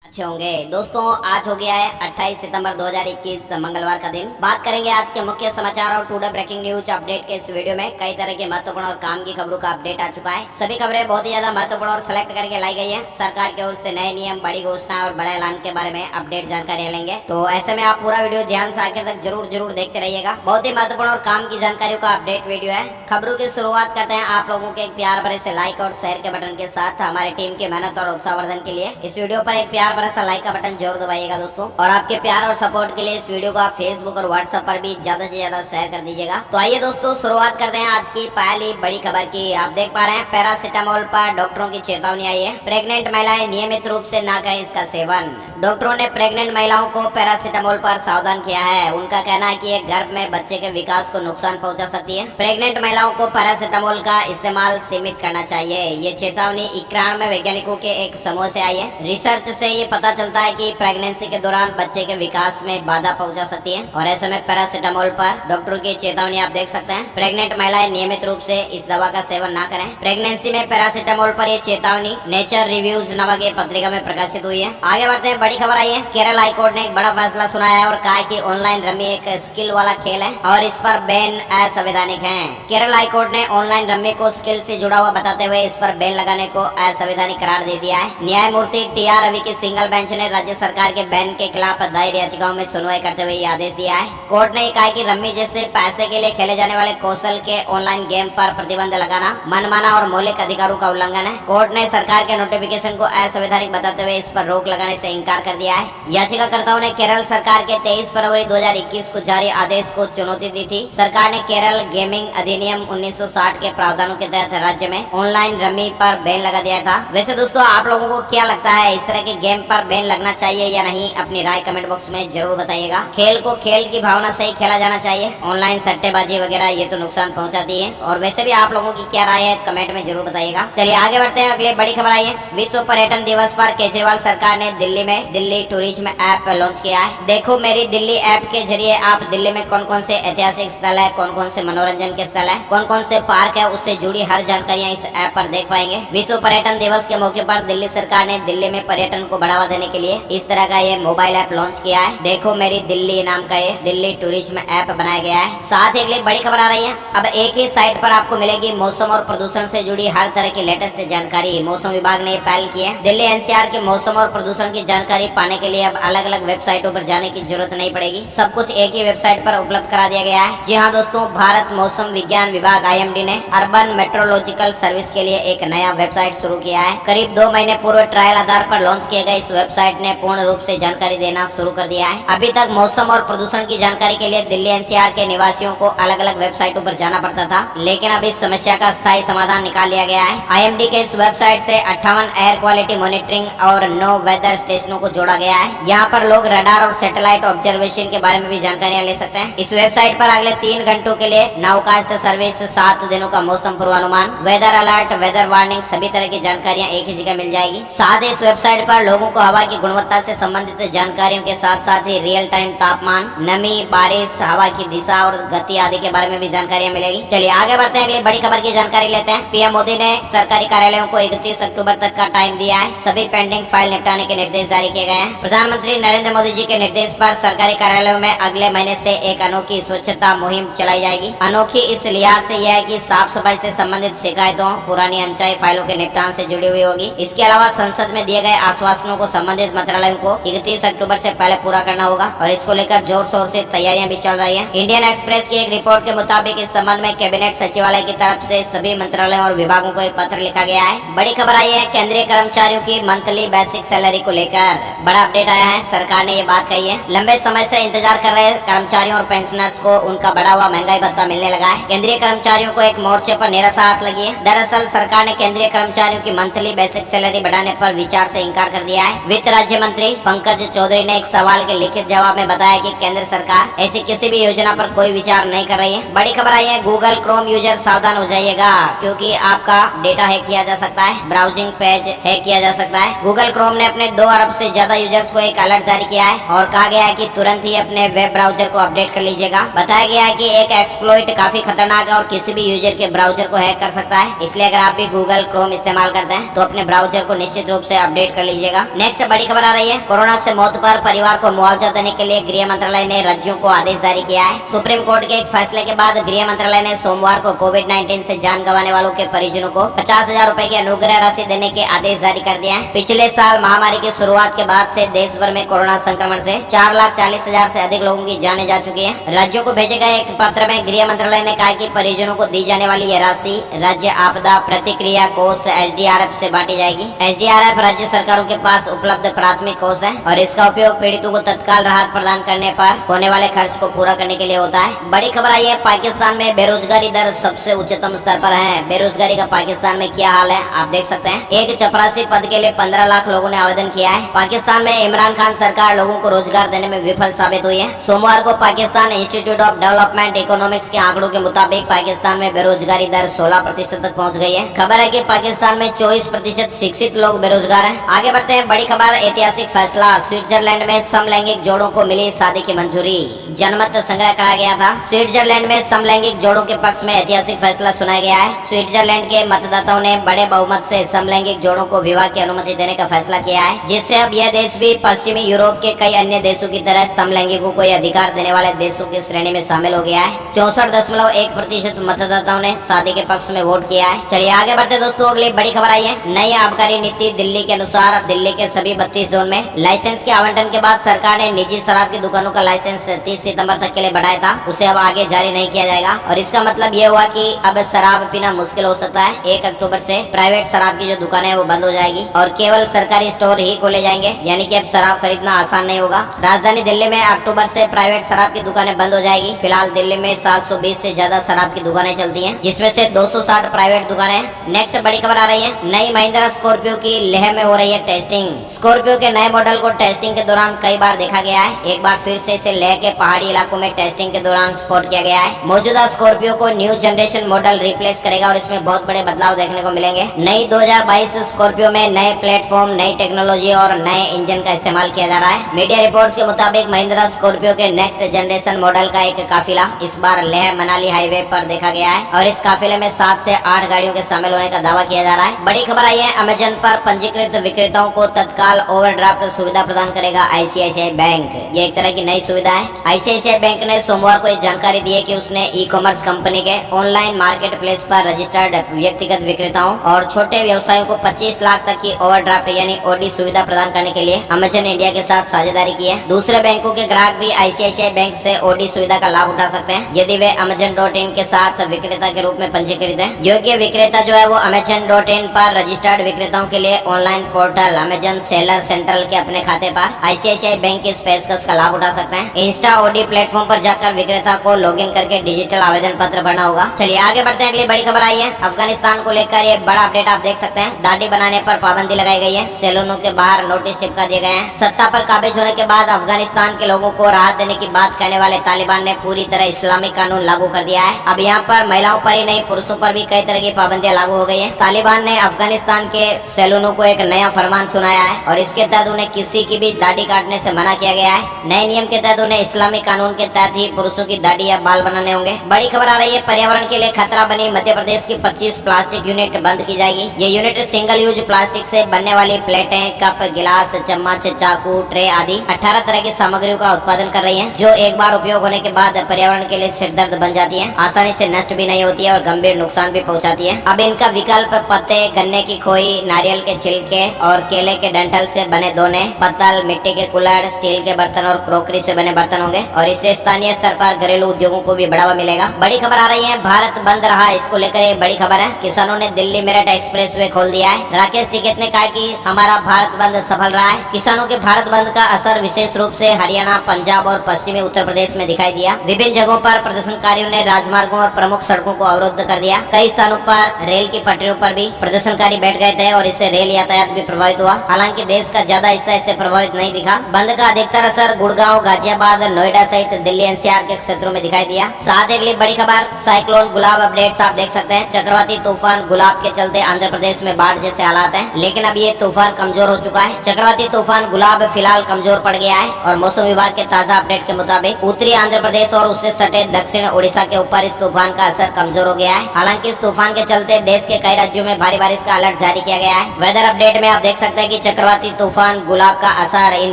अच्छे होंगे दोस्तों। आज हो गया है 28 सितंबर 2021 मंगलवार का दिन। बात करेंगे आज के मुख्य समाचार और टुडे ब्रेकिंग न्यूज अपडेट के इस वीडियो में। कई तरह के महत्वपूर्ण और काम की खबरों का अपडेट आ चुका है। सभी खबरें बहुत ही ज्यादा महत्वपूर्ण और सिलेक्ट करके लाई गई है। सरकार की ओर से नए नियम, बड़ी घोषणा और बड़े ऐलान के बारे में अपडेट जानकारी लेंगे, तो ऐसे में आप पूरा वीडियो ध्यान से आखिर तक जरूर देखते रहिएगा। बहुत ही महत्वपूर्ण और काम की जानकारियों का अपडेट वीडियो है। खबरों की शुरुआत करते हैं आप लोगों के एक प्यार भरे से लाइक और शेयर के बटन के साथ। हमारी टीम की मेहनत और उत्साहवर्धन के लिए इस वीडियो पर एक प्यार भरा सा लाइक का बटन जरूर दबाइएगा दोस्तों। और आपके प्यार और सपोर्ट के लिए इस वीडियो को आप फेसबुक और व्हाट्सएप पर भी ज्यादा से ज्यादा शेयर कर दीजिएगा। तो आइए दोस्तों शुरुआत करते हैं आज की पहली बड़ी खबर की। आप देख पा रहे हैं पैरासिटामोल पर डॉक्टरों की चेतावनी आई है। प्रेग्नेंट महिलाएं नियमित रूप से ना करें इसका सेवन। डॉक्टरों ने प्रेग्नेंट महिलाओं को पैरासिटामोल पर सावधान किया है। उनका कहना है कि ये गर्भ में बच्चे के विकास को नुकसान पहुंचा सकती है। प्रेग्नेंट महिलाओं को पैरासिटामोल का इस्तेमाल सीमित करना चाहिए। ये चेतावनी 91 वैज्ञानिकों के एक समूह से आई है। रिसर्च से ये पता चलता है कि प्रेगनेंसी के दौरान बच्चे के विकास में बाधा पहुंचा सकती है और ऐसे में पैरासिटामोल पर डॉक्टरों की चेतावनी आप देख सकते हैं। प्रेग्नेंट महिलाएं नियमित रूप से इस दवा का सेवन ना करें। प्रेगनेंसी में पैरासिटामोल पर ये चेतावनी नेचर रिव्यूज नामक एक पत्रिका में प्रकाशित हुई है। आगे बढ़ते हैं, बड़ी खबर आई है। केरल हाईकोर्ट ने एक बड़ा फैसला सुनाया है और कहा कि ऑनलाइन रमी एक स्किल वाला खेल है और इस पर बैन असंवैधानिक है। केरल हाईकोर्ट ने ऑनलाइन रमी को स्किल से जुड़ा हुआ बताते हुए इस पर बैन लगाने को असंवैधानिक करार दे दिया है। न्यायमूर्ति टी.आर. रवि की सिंगल बेंच ने राज्य सरकार के बैन के खिलाफ दायर याचिकाओं में सुनवाई करते हुए यह आदेश दिया है। कोर्ट ने कहा कि रम्मी जैसे पैसे के लिए खेले जाने वाले कौशल के ऑनलाइन गेम पर प्रतिबंध लगाना मनमाना और मौलिक अधिकारों का उल्लंघन है। कोर्ट ने सरकार के नोटिफिकेशन को असंवैधानिक बताते हुए इस पर रोक लगाने से इनकार कर दिया है। याचिकाकर्ताओं ने केरल सरकार के 23 फरवरी 2021 को जारी आदेश को चुनौती दी थी। सरकार ने केरल गेमिंग अधिनियम 1960 के प्रावधानों के तहत राज्य में ऑनलाइन रम्मी पर बैन लगा दिया था। वैसे दोस्तों आप लोगों को क्या लगता है, इस तरह के गेम पर बैन लगना चाहिए या नहीं? अपनी राय कमेंट बॉक्स में जरूर बताइएगा। खेल को खेल की भावना से ही खेला जाना चाहिए। ऑनलाइन सट्टेबाजी वगैरह ये तो नुकसान पहुंचाती है। और वैसे भी आप लोगों की क्या राय है कमेंट में जरूर बताइएगा। चलिए आगे बढ़ते हैं, अगली बड़ी खबर आई है। विश्व पर्यटन दिवस पर केजरीवाल सरकार ने दिल्ली में दिल्ली टूरिज्म ऐप लॉन्च किया है। देखो मेरी दिल्ली ऐप के जरिए आप दिल्ली में कौन कौन से ऐतिहासिक स्थल है, कौन कौन से मनोरंजन के स्थल है, कौन कौन से पार्क है, उससे जुड़ी हर जानकारियाँ इस ऐप पर देख पाएंगे। विश्व पर्यटन दिवस के मौके पर दिल्ली सरकार ने दिल्ली में पर्यटन को बढ़ावा देने के लिए इस तरह का ये मोबाइल ऐप लॉन्च किया है। देखो मेरी दिल्ली नाम का ये दिल्ली टूरिज्म ऐप बनाया गया है। साथ ही अगली बड़ी खबर आ रही है। अब एक ही साइट पर आपको मिलेगी मौसम और प्रदूषण से जुड़ी हर तरह की लेटेस्ट जानकारी। मौसम विभाग ने ये पहल की है। दिल्ली एनसीआर के मौसम और प्रदूषण की जानकारी पाने के लिए अब अलग अलग वेबसाइटों पर जाने की जरूरत नहीं पड़ेगी। सब कुछ एक ही वेबसाइट पर उपलब्ध करा दिया गया है। जी हाँ दोस्तों, भारत मौसम विज्ञान विभाग IMD ने अर्बन मेट्रोलॉजिकल सर्विस के लिए एक नया वेबसाइट शुरू किया है। करीब 2 महीने पूर्व ट्रायल आधार पर लॉन्च किए गए इस वेबसाइट ने पूर्ण रूप से जानकारी देना शुरू कर दिया है। अभी तक मौसम और प्रदूषण की जानकारी के लिए दिल्ली NCR के निवासियों को अलग अलग वेबसाइटों पर जाना पड़ता था, लेकिन अब इस समस्या का स्थायी समाधान निकाल लिया गया है। IMD के इस वेबसाइट से 58 एयर क्वालिटी मॉनिटरिंग और 9 वेदर स्टेशनों को जोड़ा गया है। यहाँ पर लोग रडार और सैटेलाइट ऑब्जर्वेशन के बारे में भी जानकारियाँ ले सकते हैं। इस वेबसाइट पर अगले 3 घंटों के लिए नाउकास्ट सर्विस, 7 दिनों का मौसम पूर्वानुमान, वेदर अलर्ट, वेदर वार्निंग, सभी तरह की जानकारियाँ एक ही जगह मिल जाएगी। साथ ही इस वेबसाइट पर लोगों को हवा की गुणवत्ता से संबंधित जानकारियों के साथ साथ ही रियल टाइम तापमान, नमी, बारिश, हवा की दिशा और गति आदि के बारे में भी जानकारियां मिलेगी। चलिए आगे बढ़ते हैं, अगली बड़ी खबर की जानकारी लेते हैं। पीएम मोदी ने सरकारी कार्यालयों को 31 अक्टूबर तक का टाइम दिया है। सभी पेंडिंग फाइल निपटाने के निर्देश जारी किए गए हैं। प्रधानमंत्री नरेंद्र मोदी जी के निर्देश पर सरकारी कार्यालयों में अगले महीने से एक अनोखी स्वच्छता मुहिम चलाई जाएगी। अनोखी इस लिहाज से यह है कि साफ सफाई से संबंधित शिकायतों, पुरानी अनचाही फाइलों के निपटान से जुड़ी हुई होगी। इसके अलावा संसद में दिए गए आश्वासनों को संबंधित मंत्रालयों को 31 अक्टूबर से पहले पूरा करना होगा और इसको लेकर जोर शोर से तैयारियां भी चल रही हैं। इंडियन एक्सप्रेस की एक रिपोर्ट के मुताबिक इस संबंध में कैबिनेट सचिवालय की तरफ से सभी मंत्रालयों और विभागों को एक पत्र लिखा गया है। बड़ी खबर आई है केंद्रीय कर्मचारियों की मंथली बेसिक सैलरी को लेकर बड़ा अपडेट आया है। सरकार ने ये बात कही है। लंबे समय से इंतजार कर रहे कर्मचारियों और पेंशनर्स को उनका बढ़ा हुआ महंगाई भत्ता मिलने लगा है। केंद्रीय कर्मचारियों को एक मोर्चे पर निराशा हाथ लगी है। दरअसल सरकार ने केंद्रीय कर्मचारियों की मंथली बेसिक सैलरी बढ़ाने पर विचार से इनकार कर दिया है। वित्त राज्य मंत्री पंकज चौधरी ने एक सवाल के लिखित जवाब में बताया कि केंद्र सरकार ऐसी किसी भी योजना पर कोई विचार नहीं कर रही है। बड़ी खबर आई है, गूगल क्रोम यूजर सावधान हो जाइएगा क्योंकि आपका डेटा हैक किया जा सकता है, ब्राउजिंग पेज हैक किया जा सकता है। गूगल क्रोम ने अपने 2 अरब से ज्यादा यूजर्स को एक अलर्ट जारी किया है और कहा गया है कि तुरंत ही अपने वेब ब्राउजर को अपडेट कर लीजिएगा। बताया गया है कि एक एक्सप्लॉइट काफी खतरनाक है और किसी भी यूजर के ब्राउजर को हैक कर सकता है। इसलिए अगर आप भी गूगल क्रोम इस्तेमाल करते हैं तो अपने ब्राउजर को निश्चित रूप से अपडेट कर लीजिएगा। नेक्स्ट बड़ी खबर आ रही है, कोरोना से मौत पर परिवार को मुआवजा देने के लिए गृह मंत्रालय ने राज्यों को आदेश जारी किया है। सुप्रीम कोर्ट के एक फैसले के बाद गृह मंत्रालय ने सोमवार को कोविड-19 से जान गंवाने वालों के परिजनों को 50,000 रूपए की अनुग्रह राशि देने के आदेश जारी कर दिया है। पिछले साल महामारी की शुरुआत के बाद से देश भर में कोरोना संक्रमण से 4,40,000 से अधिक लोगों की जानें जा चुकी है। राज्यों को भेजे गए एक पत्र में गृह मंत्रालय ने कहा कि परिजनों को दी जाने वाली यह राशि राज्य आपदा प्रतिक्रिया कोष SDRF से बांटी जाएगी। SDRF राज्य सरकारों के पास उपलब्ध प्राथमिक कोष है और इसका उपयोग पीड़ितों को तत्काल राहत प्रदान करने पर होने वाले खर्च को पूरा करने के लिए होता है। बड़ी खबर आई है, पाकिस्तान में बेरोजगारी दर सबसे उच्चतम स्तर पर है। बेरोजगारी का पाकिस्तान में क्या हाल है आप देख सकते हैं। एक चपरासी पद के लिए 15 लाख लोगों ने आवेदन किया है। पाकिस्तान में इमरान खान सरकार लोगों को रोजगार देने में विफल साबित हुई है। सोमवार को Pakistan institute of development economics के आंकड़ों के मुताबिक पाकिस्तान में बेरोजगारी दर 16% तक पहुँच गई है। खबर है कि पाकिस्तान में 24% शिक्षित लोग बेरोजगार हैं। आगे बढ़ते हैं, बड़ी खबर, ऐतिहासिक फैसला, स्विट्जरलैंड में समलैंगिक जोड़ों को मिली शादी की मंजूरी। जनमत संग्रह करा गया था। स्विट्जरलैंड में समलैंगिक जोड़ों के पक्ष में ऐतिहासिक फैसला सुनाया गया है। स्विट्जरलैंड के मतदाताओं ने बड़े बहुमत से समलैंगिक जोड़ों को विवाह की अनुमति देने का फैसला किया है, जिससे अब यह देश भी पश्चिमी यूरोप के कई अन्य देशों की तरह समलैंगिकों को यह अधिकार देने वाले देशों की श्रेणी में शामिल हो गया है। 64.1% मतदाताओं ने शादी के पक्ष में वोट किया है। चलिए आगे बढ़ते दोस्तों, अगली बड़ी खबर आई है, नई आबकारी नीति दिल्ली के अनुसार दिल्ली के सभी 32 जोन में लाइसेंस के आवंटन के बाद सरकार ने निजी शराब की दुकानों का लाइसेंस 30 सितंबर तक के लिए बढ़ाया था, उसे अब आगे जारी नहीं किया जाएगा और इसका मतलब ये हुआ कि अब शराब पीना मुश्किल हो सकता है। 1 अक्टूबर से प्राइवेट शराब की जो दुकानें हैं वो बंद हो जाएगी और केवल सरकारी स्टोर ही खोले जाएंगे, यानी कि अब शराब खरीदना आसान नहीं होगा। राजधानी दिल्ली में अक्टूबर से प्राइवेट शराब की दुकानें बंद हो जाएगी। फिलहाल दिल्ली में 720 से ज्यादा शराब की दुकानें चलती हैं, जिसमें से 260 प्राइवेट दुकानें। नेक्स्ट बड़ी खबर आ रही है, नई महिंद्रा स्कॉर्पियो की लेह में हो रही है टेस्टिंग। स्कॉर्पियो के नए मॉडल को टेस्टिंग के दौरान कई बार देखा गया है। एक बार फिर से इसे लेह के पहाड़ी इलाकों में टेस्टिंग के दौरान स्पॉट किया गया है। मौजूदा स्कॉर्पियो को न्यू जनरेशन मॉडल रिप्लेस करेगा और इसमें बहुत बड़े बदलाव देखने को मिलेंगे। नई 2022 स्कॉर्पियो में नए प्लेटफॉर्म, नई टेक्नोलॉजी और नए इंजन का इस्तेमाल किया जा रहा है। मीडिया रिपोर्ट्स के मुताबिक महिंद्रा स्कॉर्पियो के नेक्स्ट जनरेशन मॉडल का एक काफिला इस बार लेह मनाली हाईवे पर देखा गया है और इस काफिले में 7 से 8 गाड़ियों के शामिल होने का दावा किया जा रहा है। बड़ी खबर आई है, अमेजन पर पंजीकृत विक्रेताओं को तत्काल ओवरड्राफ्ट सुविधा प्रदान करेगा ICICI बैंक। ये एक तरह की नई सुविधा है। ICICI बैंक ने सोमवार को एक जानकारी दी है कि उसने ई-कॉमर्स कंपनी के ऑनलाइन मार्केट प्लेस पर रजिस्टर्ड व्यक्तिगत विक्रेताओं और छोटे व्यवसायों को 25 लाख तक की ओवरड्राफ्ट यानी OD सुविधा प्रदान करने के लिए अमेजन इंडिया के साथ साझेदारी की है। दूसरे बैंकों के ग्राहक भी ICICI बैंक से OD सुविधा का लाभ उठा सकते हैं यदि वे Amazon.in के साथ विक्रेता के रूप में पंजीकृत हैं। योग्य विक्रेता जो है वो Amazon.in पर रजिस्टर्ड विक्रेताओं के लिए online portal Amazon seller central के अपने खाते पर ICICI बैंक की इस पेशकश का लाभ उठा सकते हैं। इंस्टा OD प्लेटफॉर्म पर जाकर विक्रेता को लॉगिन करके डिजिटल आवेदन पत्र भरना होगा। चलिए आगे बढ़ते हैं, अगली बड़ी खबर आई है, अफगानिस्तान को लेकर ये बड़ा अपडेट आप देख सकते हैं। दाढ़ी बनाने पर पाबंदी लगाई गई है। सैलूनों के बाहर नोटिस चिपका दिए गए हैं। सत्ता पर काबिज होने के बाद अफगानिस्तान के लोगों को राहत देने की बात कहने वाले तालिबान ने पूरी तरह इस्लामिक कानून लागू कर दिया है। अब यहाँ पर महिलाओं पर ही नहीं पुरुषों पर भी कई तरह की पाबंदियां लागू हो गई है। तालिबान ने अफगानिस्तान के सैलूनों को एक नया फरमान सुनाया है और इसके तहत उन्हें किसी की भी दाढ़ी काटने से मना किया गया है। नए नियम के तहत उन्हें इस्लामिक कानून के तहत ही पुरुषों की दाढ़ी या बाल बनाने होंगे। बड़ी खबर आ रही है, पर्यावरण के लिए खतरा बनी मध्य प्रदेश की 25 प्लास्टिक यूनिट बंद की जाएगी। ये यूनिट सिंगल यूज प्लास्टिक से बनने वाली प्लेटें, कप, गिलास, चम्मच, चाकू, ट्रे आदि 18 तरह की सामग्रियों का उत्पादन कर रही है, जो एक बार उपयोग होने के बाद पर्यावरण के लिए सिरदर्द बन जाती है, आसानी से नष्ट भी नहीं होती है और गंभीर नुकसान भी पहुंचाती है। अब इनका विकल्प पत्ते, गन्ने की खोई, नारियल के छिलके और केले के डंठल से बने दोने, पत्तल, मिट्टी के कुल्हड़, स्टील के बर्तन और क्रोकरी से बने बर्तन होंगे और इससे स्थानीय स्तर पर घरेलू उद्योगों को भी बढ़ावा मिलेगा। बड़ी खबर आ रही है, भारत बंद रहा, इसको लेकर एक बड़ी खबर है। किसानों ने दिल्ली मेरठ एक्सप्रेसवे खोल दिया है। राकेश टिकैत ने कहा कि हमारा भारत बंद सफल रहा है। किसानों के भारत बंद का असर विशेष रूप से हरियाणा, पंजाब और पश्चिमी उत्तर प्रदेश में दिखाई दिया। विभिन्न जगहों पर प्रदर्शनकारियों ने राजमार्गों और प्रमुख सड़कों को अवरुद्ध कर दिया। कई स्थानों पर रेल की पटरियों पर भी प्रदर्शनकारी बैठ गए थे और इससे रेल यातायात भी प्रभावित हुआ। हालांकि देश का ज्यादा हिस्सा इससे प्रभावित नहीं दिखा। बंद का अधिकतर असर गुड़गांव, गाजियाबाद, नोएडा सहित दिल्ली NCR के क्षेत्रों में दिखाई दिया। साथ ही अगली बड़ी खबर, साइक्लोन गुलाब अपडेट्स आप देख सकते हैं। चक्रवाती तूफान गुलाब के चलते आंध्र प्रदेश में बाढ़ जैसे हालात हैं, लेकिन अब ये तूफान कमजोर हो चुका है। चक्रवाती तूफान गुलाब फिलहाल कमजोर पड़ गया है और मौसम विभाग के ताजा अपडेट के मुताबिक उत्तरी आंध्र प्रदेश और उससे सटे दक्षिण ओडिशा के ऊपर इस तूफान का असर कमजोर हो गया है। हालांकि इस तूफान के चलते देश के कई राज्यों में भारी बारिश का अलर्ट जारी किया गया है। वेदर अपडेट में आप देख सकते हैं कि चक्रवाती तूफान गुलाब का असर। इन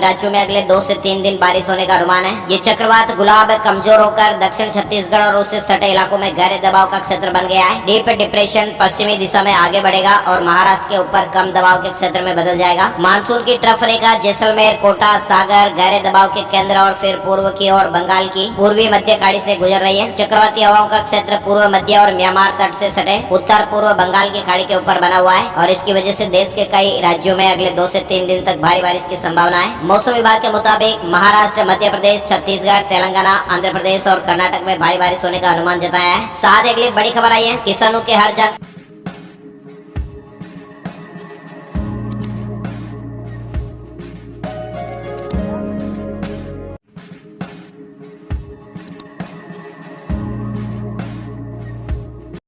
राज्यों में अगले 2 से 3 दिन बारिश होने का अनुमान है। ये चक्रवात गुलाब कमजोर होकर दक्षिण छत्तीसगढ़ और उससे सटे इलाकों में गहरे दबाव का क्षेत्र बन गया है। डीप डिप्रेशन पश्चिमी दिशा में आगे बढ़ेगा और महाराष्ट्र के ऊपर कम दबाव के क्षेत्र में बदल जाएगा। मानसून की ट्रफ रेखा जैसलमेर, कोटा, सागर, गहरे दबाव के केंद्र और फिर पूर्व की ओर बंगाल की पूर्वी मध्य खाड़ी से गुजर रही है। चक्रवाती हवाओं का क्षेत्र पूर्व मध्य और म्यांमार तट से सटे उत्तर पूर्व बंगाल की खाड़ी के ऊपर बना हुआ है और इसकी वजह से देश के कई राज्यों में अगले 2 से 3 दिन तक भारी बारिश की संभावना है। मौसम विभाग के मुताबिक महाराष्ट्र, मध्य प्रदेश, छत्तीसगढ़, तेलंगाना, आंध्र प्रदेश और कर्नाटक में भारी बारिश होने का अनुमान जताया है। साथ अगली बड़ी खबर आई है, किसानों के हर जन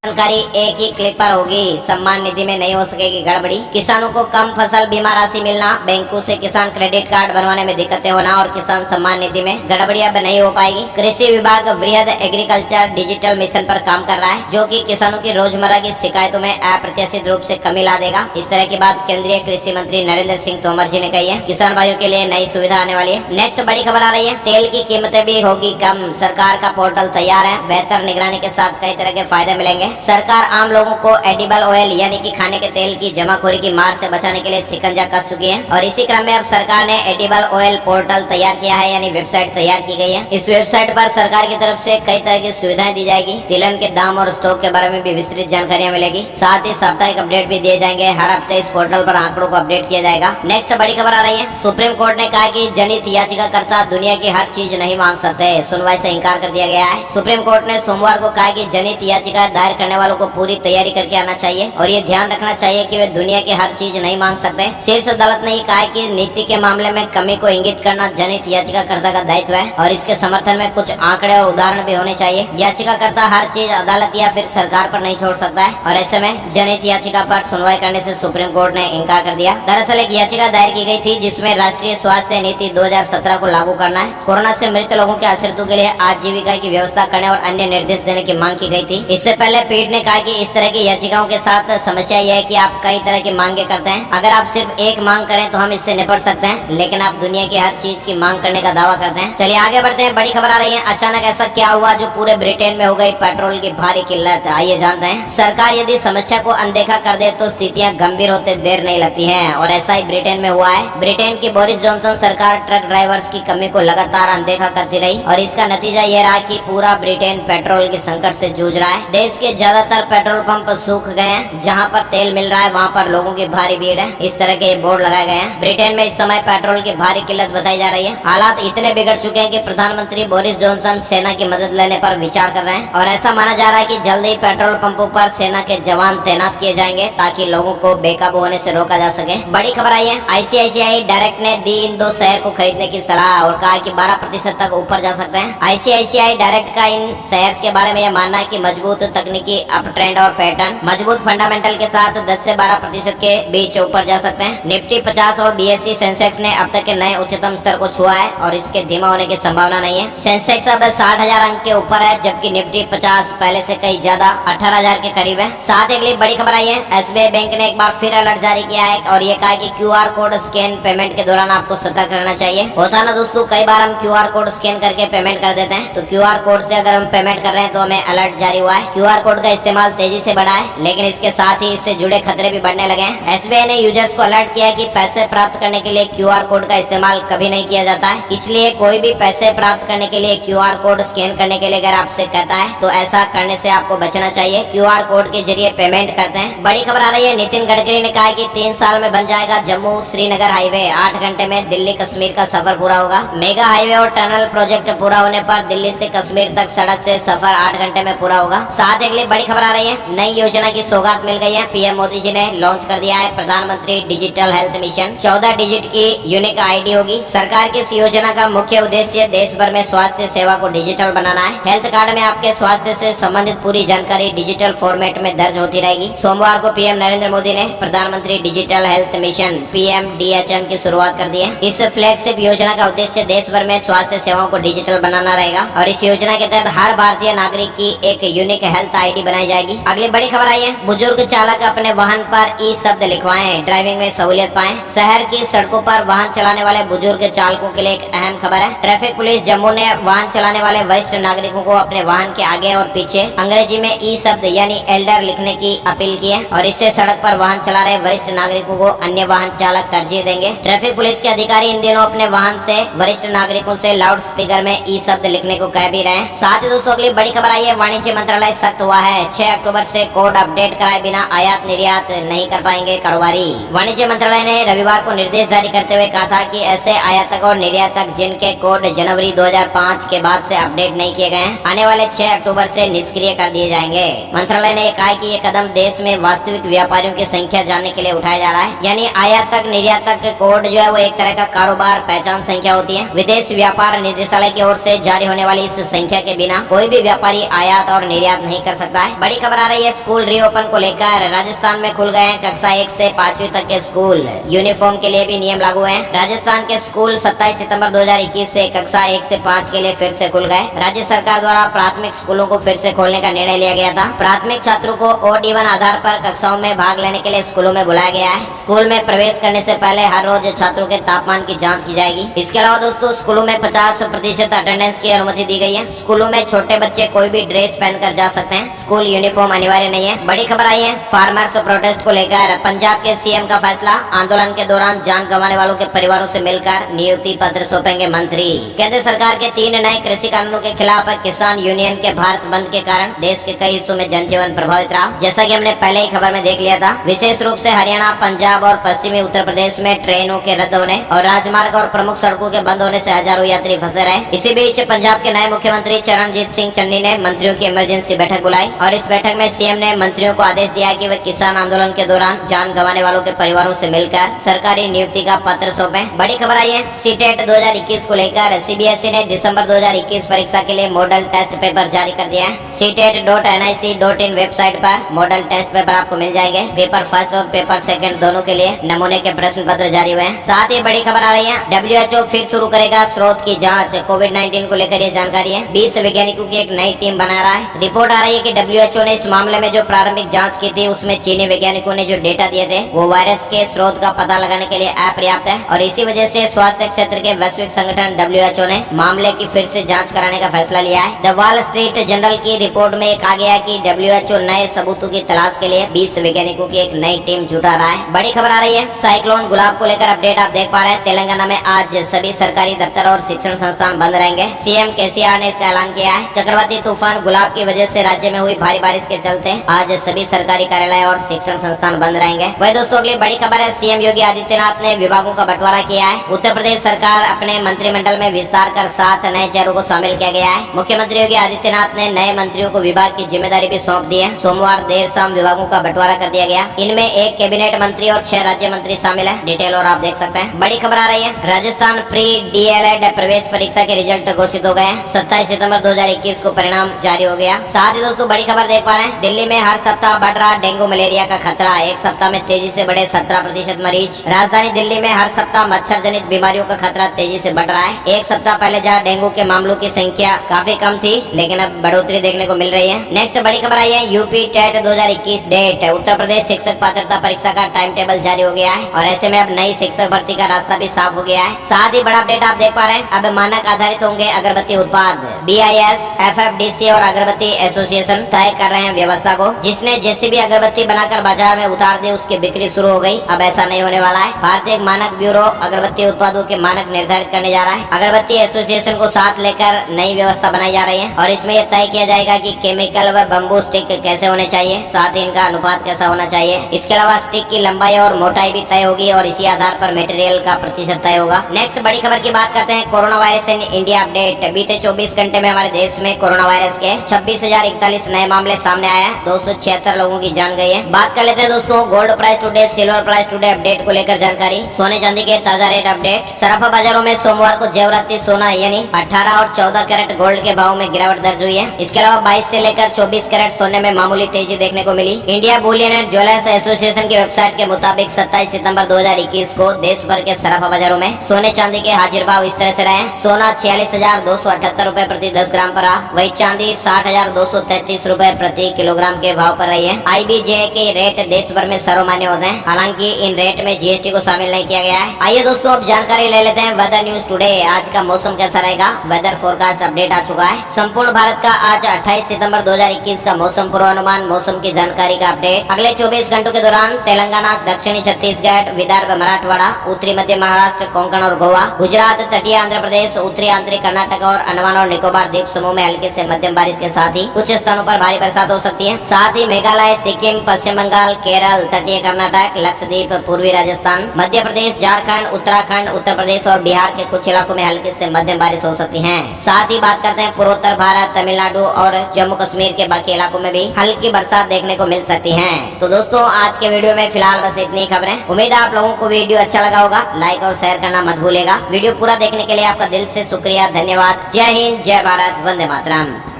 जानकारी एक ही क्लिक पर होगी। सम्मान निधि में नहीं हो सकेगी गड़बड़ी। किसानों को कम फसल बीमा राशि मिलना, बैंकों से किसान क्रेडिट कार्ड बनवाने में दिक्कतें होना और किसान सम्मान निधि में गड़बड़ी अब नहीं हो पाएगी। कृषि विभाग वृहद एग्रीकल्चर डिजिटल मिशन पर काम कर रहा है, जो कि किसानों की रोजमर्रा की शिकायतों में अप्रत्याशित रूप से कमी ला देगा। इस तरह की बात केंद्रीय कृषि मंत्री नरेंद्र सिंह तोमर जी ने कही है। किसान भाइयों के लिए नई सुविधा आने वाली है। नेक्स्ट बड़ी खबर आ रही है, तेल की कीमतें भी होगी कम। सरकार का पोर्टल तैयार है। बेहतर निगरानी के साथ कई तरह के फायदे मिलेंगे। सरकार आम लोगों को एडिबल ऑयल यानी कि खाने के तेल की जमाखोरी की मार से बचाने के लिए शिकंजा कस चुकी है और इसी क्रम में अब सरकार ने एडिबल ऑयल पोर्टल तैयार किया है, यानी वेबसाइट तैयार की गई है। इस वेबसाइट पर सरकार की तरफ से कई तरह की सुविधाएं दी जाएगी। तिलहन के दाम और स्टॉक के बारे में भी विस्तृत जानकारियां मिलेगी। साथ ही साप्ताहिक अपडेट भी दिए जाएंगे। हर हफ्ते इस पोर्टल पर आंकड़ों को अपडेट किया जाएगा। नेक्स्ट बड़ी खबर आ रही है, सुप्रीम कोर्ट ने कहा कि जनहित याचिकाकर्ता दुनिया की हर चीज नहीं मांग सकते। सुनवाई से इंकार कर दिया गया है। सुप्रीम कोर्ट ने सोमवार को कहा कि जनहित याचिका दायर करने वालों को पूरी तैयारी करके आना चाहिए और ये ध्यान रखना चाहिए कि वे दुनिया की हर चीज नहीं मांग सकते। शीर्ष अदालत ने कहा है कि नीति के मामले में कमी को इंगित करना जनहित याचिकाकर्ता का दायित्व है और इसके समर्थन में कुछ आंकड़े और उदाहरण भी होने चाहिए। याचिकाकर्ता हर चीज अदालत या फिर सरकार पर नहीं छोड़ सकता है और ऐसे में जनहित याचिका पर सुनवाई करने से सुप्रीम कोर्ट ने इंकार कर दिया। दरअसल एक याचिका दायर की गई थी जिसमें राष्ट्रीय स्वास्थ्य नीति 2017 को लागू करना है, कोरोना से मृत लोगों के आश्रितों के लिए आजीविका की व्यवस्था करने और अन्य निर्देश देने की मांग की गई थी। इससे पहले पीठ ने कहा कि इस तरह की याचिकाओं के साथ समस्या यह है कि आप कई तरह की मांगे करते हैं। अगर आप सिर्फ एक मांग करें तो हम इससे निपट सकते हैं, लेकिन आप दुनिया की हर चीज की मांग करने का दावा करते हैं। चलिए आगे बढ़ते हैं। बड़ी खबर आ रही है, अचानक ऐसा क्या हुआ जो पूरे ब्रिटेन में हो गई पेट्रोल की भारी किल्लत। आइए जानते हैं। सरकार यदि समस्या को अनदेखा कर दे तो स्थितियां गंभीर होते देर नहीं लगती है और ऐसा ही ब्रिटेन में हुआ है। ब्रिटेन की बोरिस जॉनसन सरकार ट्रक ड्राइवर्स की कमी को लगातार अनदेखा करती रही और इसका नतीजा ये रहा कि पूरा ब्रिटेन पेट्रोल के संकट से जूझ रहा है। देश के ज्यादातर पेट्रोल पंप सूख गए हैं। जहां पर तेल मिल रहा है वहां पर लोगों की भारी भीड़ है। इस तरह के बोर्ड लगाए गए हैं। ब्रिटेन में इस समय पेट्रोल की भारी किल्लत बताई जा रही है। हालात इतने बिगड़ चुके हैं कि प्रधानमंत्री बोरिस जॉनसन सेना की मदद लेने पर विचार कर रहे हैं और ऐसा माना जा रहा है कि जल्द ही पेट्रोल पंपों पर सेना के जवान तैनात किए जाएंगे ताकि लोगों को बेकाबू होने से रोका जा सके। बड़ी खबर आई है, आईसीआईसीआई डायरेक्ट ने दी इन 2 शेयर को खरीदने की सलाह और कहा कि 12% तक ऊपर जा सकते हैं। आईसीआईसीआई डायरेक्ट का इन शेयर्स के बारे में यह मानना है कि मजबूत तकनीकी अप ट्रेंड और पैटर्न, मजबूत फंडामेंटल के साथ 10 से 12% के बीच ऊपर जा सकते हैं। निफ्टी 50 और बीएसई सेंसेक्स ने अब तक के नए उच्चतम स्तर को छुआ है और इसके धीमा होने की संभावना नहीं है। सेंसेक्स अब 60,000 अंक के ऊपर है जबकि निफ्टी 50 पहले से कई ज्यादा 18,000 के करीब है। साथ ही अगली बड़ी खबर आई है, एसबीआई बैंक ने एक बार फिर अलर्ट जारी किया है और ये कहा कि क्यूआर कोड स्कैन पेमेंट के दौरान आपको सतर्क रहना चाहिए। होता ना दोस्तों, कई बार हम क्यूआर कोड स्कैन करके पेमेंट कर देते हैं, तो क्यूआर कोड से अगर हम पेमेंट कर रहे हैं तो हमें अलर्ट जारी हुआ है। क्यूआर कोड का इस्तेमाल तेजी से बढ़ा है, लेकिन इसके साथ ही इससे जुड़े खतरे भी बढ़ने लगे हैं। एसबीआई ने यूजर्स को अलर्ट किया कि पैसे प्राप्त करने के लिए क्यूआर कोड का इस्तेमाल कभी नहीं किया जाता है, इसलिए कोई भी पैसे प्राप्त करने के लिए क्यूआर कोड स्कैन करने के लिए अगर आपसे कहता है तो ऐसा करने से आपको बचना चाहिए। क्यूआर कोड के जरिए पेमेंट करते हैं। बड़ी खबर आ रही है, नितिन गडकरी ने कहा कि 3 साल में बन जाएगा जम्मू श्रीनगर हाईवे। 8 घंटे में दिल्ली कश्मीर का सफर पूरा होगा। मेगा हाईवे और टनल प्रोजेक्ट पूरा होने पर दिल्ली से कश्मीर तक सड़क से सफर 8 घंटे में पूरा होगा। साथ ही अगली बड़ी खबर आ रही है, नई योजना की सौगात मिल गई है। पीएम मोदी जी ने लॉन्च कर दिया है प्रधानमंत्री डिजिटल हेल्थ मिशन। 14 डिजिट की यूनिक आईडी होगी। सरकार की इस योजना का मुख्य उद्देश्य देश भर में स्वास्थ्य सेवा को डिजिटल बनाना है। हेल्थ कार्ड में आपके स्वास्थ्य से संबंधित पूरी जानकारी डिजिटल फॉर्मेट में दर्ज होती रहेगी। सोमवार को पीएम नरेंद्र मोदी ने प्रधानमंत्री डिजिटल हेल्थ मिशन PMDHM की शुरुआत कर दी है। इस फ्लैगशिप योजना का उद्देश्य देश भर में स्वास्थ्य सेवाओं को डिजिटल बनाना रहेगा और इस योजना के तहत हर भारतीय नागरिक की एक यूनिक हेल्थ आईडी आईडी बनाई जाएगी। अगली बड़ी खबर आई है, बुजुर्ग चालक अपने वाहन पर ई शब्द लिखवाएं, ड्राइविंग में सहूलियत पाएं। शहर की सड़कों पर वाहन चलाने वाले बुजुर्ग चालकों के लिए एक अहम खबर है। ट्रैफिक पुलिस जम्मू ने वाहन चलाने वाले वरिष्ठ नागरिकों को अपने वाहन के आगे और पीछे अंग्रेजी में ई शब्द यानी एल्डर लिखने की अपील की है और इससे सड़क पर वाहन चला रहे वरिष्ठ नागरिकों को अन्य वाहन चालक तरजीह देंगे। ट्रैफिक पुलिस के अधिकारी इन दिनों अपने वाहन से वरिष्ठ नागरिकों से लाउड स्पीकर में ई शब्द लिखने को कह भी रहे हैं। साथ ही दोस्तों अगली बड़ी खबर आई है, वाणिज्य मंत्रालय सख्त हुआ है, 6 अक्टूबर से कोड अपडेट कराए बिना आयात निर्यात नहीं कर पाएंगे कारोबारी। वाणिज्य मंत्रालय ने रविवार को निर्देश जारी करते हुए कहा था कि ऐसे आयातक और निर्यातक जिनके कोड जनवरी 2005 के बाद से अपडेट नहीं किए गए हैं, आने वाले 6 अक्टूबर से निष्क्रिय कर दिए जाएंगे। मंत्रालय ने कहा कि ये कदम देश में वास्तविक व्यापारियों की संख्या जानने के लिए उठाया जा रहा है। यानी आयातक निर्यातक कोड जो है वो एक तरह का कारोबार पहचान संख्या होती है। विदेश व्यापार निदेशालय की ओर से जारी होने वाली इस संख्या के बिना कोई भी व्यापारी आयात और निर्यात नहीं कर सकता है। बड़ी खबर आ रही है, स्कूल रीओपन को लेकर राजस्थान में खुल गए हैं कक्षा 1 से 5वीं तक के स्कूल। यूनिफॉर्म के लिए भी नियम लागू हैं। राजस्थान के स्कूल 27 सितंबर 2021 से कक्षा 1 से 5 के लिए फिर से खुल गए। राज्य सरकार द्वारा प्राथमिक स्कूलों को फिर से खोलने का निर्णय लिया गया था। प्राथमिक छात्रों को ओड इवन आधार पर कक्षाओं में भाग लेने के लिए स्कूलों में बुलाया गया है। स्कूल में प्रवेश करने से पहले हर रोज छात्रों के तापमान की जांच की जाएगी। इसके अलावा दोस्तों स्कूलों में 50% अटेंडेंस की अनुमति दी गई है। स्कूलों में छोटे बच्चे कोई भी ड्रेस पहनकर जा सकते हैं। स्कूल यूनिफॉर्म अनिवार्य नहीं है। बड़ी खबर आई है, फार्मर्स प्रोटेस्ट को लेकर पंजाब के सीएम का फैसला, आंदोलन के दौरान जान गंवाने वालों के परिवारों से मिलकर नियुक्ति पत्र सौंपेंगे मंत्री। केंद्र सरकार के 3 नए कृषि कानूनों के खिलाफ किसान यूनियन के भारत बंद के कारण देश के कई हिस्सों में जनजीवन प्रभावित रहा, जैसा कि हमने पहले ही खबर में देख लिया था। विशेष रूप से हरियाणा, पंजाब और पश्चिमी उत्तर प्रदेश में ट्रेनों के रद्द होने और राजमार्ग और प्रमुख सड़कों के बंद होने से हजारों यात्री फंसे रहे। इसी बीच पंजाब के नए मुख्यमंत्री चरणजीत सिंह चन्नी ने मंत्रियों की इमरजेंसी बैठक बुलाई और इस बैठक में सीएम ने मंत्रियों को आदेश दिया कि वे किसान आंदोलन के दौरान जान गंवाने वालों के परिवारों से मिलकर सरकारी नियुक्ति का पत्र सौंपें। बड़ी खबर आई है, सीटेट 2021 को लेकर सीबीएसई ने दिसंबर 2021 परीक्षा के लिए मॉडल टेस्ट पेपर जारी कर दिया है। CTET.nic.in वेबसाइट पर मॉडल टेस्ट पेपर आपको मिल जाएंगे। पेपर फर्स्ट और पेपर सेकंड दोनों के लिए नमूने के प्रश्न पत्र जारी हुए हैं। साथ ही बड़ी खबर आ रही है, WHO फिर शुरू करेगा स्रोत की जांच। कोविड-19 को लेकर ये जानकारी है। 20 वैज्ञानिकों की एक नई टीम बना रहा है। रिपोर्ट आ रही है कि WHO ने इस मामले में जो प्रारंभिक जांच की थी उसमें चीनी वैज्ञानिकों ने जो डेटा दिए थे वो वायरस के स्रोत का पता लगाने के लिए अपर्याप्त है और इसी वजह से स्वास्थ्य क्षेत्र के वैश्विक संगठन WHO ने मामले की फिर से जांच कराने का फैसला लिया है। द वॉल स्ट्रीट जर्नल की रिपोर्ट में कहा गया कि WHO नए सबूतों की तलाश के लिए 20 वैज्ञानिकों की एक नई टीम जुटा रहा है। बड़ी खबर आ रही है, साइक्लोन गुलाब को लेकर अपडेट आप देख पा रहे हैं। तेलंगाना में आज सभी सरकारी दफ्तर और शिक्षण संस्थान बंद रहेंगे। सीएम केसीआर ने इसका ऐलान किया है। चक्रवाती तूफान गुलाब की वजह से राज्य में हुई भारी बारिश के चलते आज सभी सरकारी कार्यालय और शिक्षण संस्थान बंद रहेंगे। वही दोस्तों अगली बड़ी खबर है, सीएम योगी आदित्यनाथ ने विभागों का बंटवारा किया है। उत्तर प्रदेश सरकार अपने मंत्रिमंडल में विस्तार कर 7 नए चेहरों को शामिल किया गया है। मुख्यमंत्री योगी आदित्यनाथ ने नए मंत्रियों को विभाग की जिम्मेदारी भी सौंप दी है। सोमवार देर शाम विभागों का बंटवारा कर दिया गया। इनमें 1 कैबिनेट मंत्री और 6 राज्य मंत्री शामिल है। डिटेल और आप देख सकते हैं। बड़ी खबर आ रही है, राजस्थान प्री DLED प्रवेश परीक्षा के रिजल्ट घोषित हो गए हैं। 27 सितंबर 2021 को परिणाम जारी हो गया। साथ ही दोस्तों बड़ी खबर देख पा रहे हैं, दिल्ली में हर सप्ताह बढ़ रहा डेंगू मलेरिया का खतरा। एक सप्ताह में तेजी से बढ़े 17% मरीज। राजधानी दिल्ली में हर सप्ताह मच्छर जनित बीमारियों का खतरा तेजी से बढ़ रहा है। एक सप्ताह पहले जहाँ डेंगू के मामलों की संख्या काफी कम थी, लेकिन अब बढ़ोतरी देखने को मिल रही है। नेक्स्ट बड़ी खबर आई है, UP TET 2021 date. Uttar Pradesh शिक्षक पात्रता परीक्षा का टाइम टेबल जारी हो गया है और ऐसे में अब नई शिक्षक भर्ती का रास्ता भी साफ हो गया है। साथ ही बड़ा अपडेट आप देख पा रहे हैं, अब मानक आधारित होंगे अगरबत्ती उत्पाद। BIS, FFDC और अगरबत्ती एसोसिएशन तय कर रहे हैं व्यवस्था को। जिसने जैसी भी अगरबत्ती बनाकर बाजार में उतार दी उसकी बिक्री शुरू हो गई। अब ऐसा नहीं होने वाला है। भारतीय मानक ब्यूरो अगरबत्ती उत्पादों के मानक निर्धारित करने जा रहा है। अगरबत्ती एसोसिएशन को साथ लेकर नई व्यवस्था बनाई जा रही है और इसमें यह तय किया जाएगा कि केमिकल व बम्बू स्टिक कैसे होने चाहिए, साथ ही इनका अनुपात कैसा होना चाहिए। इसके अलावा स्टिक की लंबाई और मोटाई भी तय होगी और इसी आधार पर मटेरियल का प्रतिशत तय होगा। नेक्स्ट बड़ी खबर की बात करते हैं, corona virus in India update. बीते 24 घंटे में हमारे देश में कोरोना वायरस के 26,041 नए मामले सामने आए हैं। 276 लोगों की जान गई है। बात कर लेते हैं दोस्तों gold price today, silver price today update को लेकर जानकारी। सोने चांदी के ताजा रेट अपडेट। सराफा बाजारों में सोमवार को जेवराती सोना यानी 18 और 14 कैरेट गोल्ड के भाव में गिरावट दर्ज हुई है। इसके अलावा 22 से लेकर 24 कैरेट सोने में मामूली तेजी देखने को मिली। India bullion and jewellers association की वेबसाइट के मुताबिक 27 सितंबर 2021 को देश भर के सराफा बाजारों में सोने चांदी के हाजिर भाव इस तरह से रहे। सोना 46,278 रूपए प्रति 10 ग्राम पर रहा। वही चांदी 60,233 रुपए प्रति किलोग्राम के भाव पर रही है। IBJ के रेट देश भर में सर्वमान्य होते हैं, हालांकि इन रेट में GST को शामिल नहीं किया गया है। आइए दोस्तों अब जानकारी ले लेते हैं वेदर न्यूज टुडे। आज का मौसम कैसा रहेगा, वेदर फोरकास्ट अपडेट आ चुका है। संपूर्ण भारत का आज 28 सितंबर 2021 का मौसम पूर्वानुमान, मौसम की जानकारी का अपडेट। अगले 24 घंटों के दौरान तेलंगाना, दक्षिणी छत्तीसगढ़, विदर्भ, मराठवाड़ा, उत्तरी मध्य महाराष्ट्र, कोंकण और गोवा, गुजरात, तटीय आंध्र प्रदेश, उत्तरी आंतरिक कर्नाटक और अंडमान और निकोबार द्वीप समूह में हल्की से मध्यम बारिश के साथ ही कुछ स्थानों पर भारी बरसात हो सकती है। साथ ही मेघालय, सिक्किम, पश्चिम बंगाल, केरल, तटीय कर्नाटक, लक्षद्वीप, पूर्वी राजस्थान, मध्य प्रदेश, झारखंड, उत्तराखंड, उत्तर प्रदेश और बिहार के कुछ इलाकों में हल्की से मध्यम बारिश हो सकती है। साथ ही बात करते हैं पूर्वोत्तर भारत, तमिलनाडु और जम्मू कश्मीर के बाकी इलाकों में भी हल्की बरसात देखने को मिल सकती है। तो दोस्तों आज के वीडियो में फिलहाल बस इतनी खबरें। उम्मीद है आप लोगों को वीडियो अच्छा लगा होगा। लाइक और शेयर करना मत भूलेगा। वीडियो पूरा देखने के लिए आपका दिल से शुक्रिया, धन्यवाद। जय हिंद, जय भारत, वंदे मातरम।